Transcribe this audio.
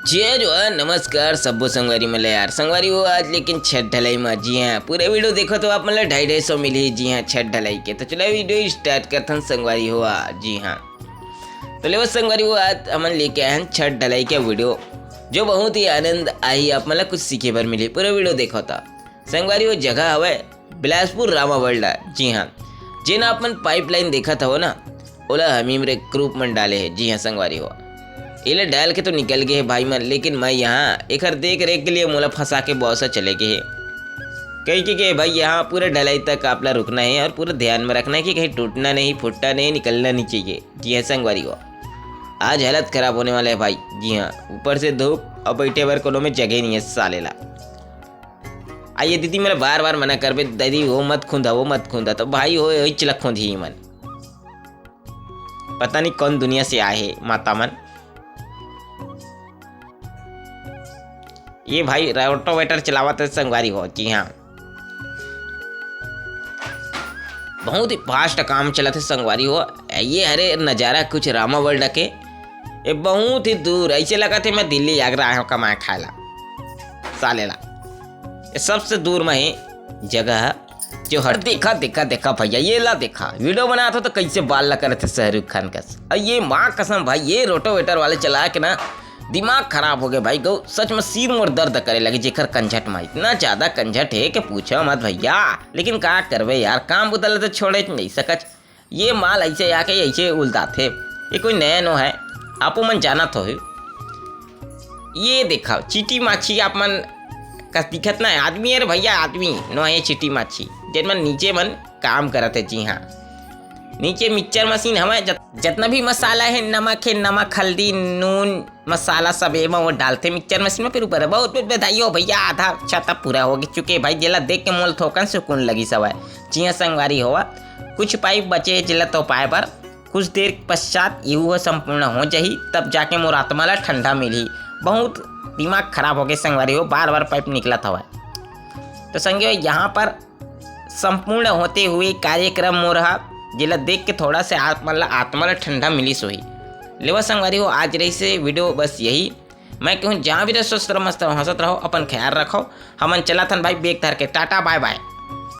जी जो है नमस्कार सब्बो संगवारी मतलब यार संगवारी हो आज लेकिन छत ढलाई में जी हाँ पूरे वीडियो देखो तो आप मतलब 250 मिली जी हाँ छत ढलाई के। तो चलो वीडियो स्टार्ट करते हैं संगवारी हो जी हाँ। तो ले संगवारी हो आज हम लेके आए हैं छत ढलाई का वीडियो जो बहुत ही आनंद आई आप मतलब कुछ सीखे पर मिली। पूरा वीडियो देखो था संगवारी वो जगह हवे बिलासपुर रामा वर्ल्ड जी हाँ। जिन अपन पाइपलाइन देखा था वो ना ओला हमीम रे ग्रुप में डाले है जी हाँ संगवारी हो इले डाल के तो निकल गए भाई मन। लेकिन मैं यहाँ एक देख रेख के लिए मोला फंसा के बहुत सा चले गए कहीं के भाई यहाँ पूरे ढलाई तक आपला रुकना है और पूरा ध्यान में रखना है कि कहीं टूटना नहीं फूटना नहीं निकलना नहीं चाहिए जी हाँ संगवारी हो। आज हालत खराब होने वाला है भाई जी हाँ। ऊपर से धूप और बैठे बार कोनो में जगह नहीं है सालेला। आइए दीदी मेरा बार बार मना कर बे दीदी वो मत खूंदा तो भाई हो यही चिलक खूंदी ही मन। पता नहीं कौन दुनिया से आए है माता मन। ये भाई रोटोवेटर चलावत है संगवारी हो जी हाँ। बहुत ही फास्ट काम चलत है संगवारी हो। ये हरे नज़ारा कुछ रामा वर्ल्ड के ये बहुत ही दूर ऐसे लगा थे मैं दिल्ली आगरा आया हूँ कमाए खाएला सालेला। ये सबसे दूर में ही जगह है जो हर देखा भैया ये ला देखा वीडियो बनाया था तो कैसे बाल लगा रहे थे शाहरुख खान का। ये माँ कसम भाई ये रोटोवेटर वाले चला के ना दिमाग खराब हो गया भाई गौ सच में सिर मोर दर्द करे लगे जेकर कंझट में इतना ज्यादा कंझट है कि पूछो मत भैया। लेकिन का करवे यार काम बदल तो छोड़े नहीं सकच। ये माल ऐसे आके ऐसे उल्टा थे ये कोई नया नो है आपो मन जाना तो है। ये देखा चीटी माछी आप मन का दिखत ना आदमी है भैया आदमी नो है चीटी माछी जिन मन नीचे मन काम करते जी हाँ। नीचे मिक्सचर मशीन हमें जितना भी मसाला है नमक हल्दी नून मसाला सब एवं वो डालते मिक्सचर मशीन में। फिर ऊपर है बहुत बधाई हो भैया आधा छता पूरा हो गया चुके भाई जिला देख के मोल थोकन सुकून लगी सब है जी हाँ संगवारी हुआ। कुछ पाइप बचे जिला तो पाए पर कुछ देर पश्चात यू संपूर्ण हो जाही तब जाके मोर आत्मा ला ठंडा मिली। बहुत दिमाग खराब हो गया संगवारी हो बार बार पाइप निकला था। तो संगे यहाँ पर संपूर्ण होते हुए कार्यक्रम मोर जिला देख के थोड़ा से आत्मा ठंडा मिली सोई लेवा संगवारी हो। आज रही से वीडियो बस यही मैं कहूँ जहाँ भी रहो स्वस्थ रहो मस्त रहो हंसत रहो अपन ख्याल रखो। हमन चला थन भाई बेग धर के टाटा बाय बाय।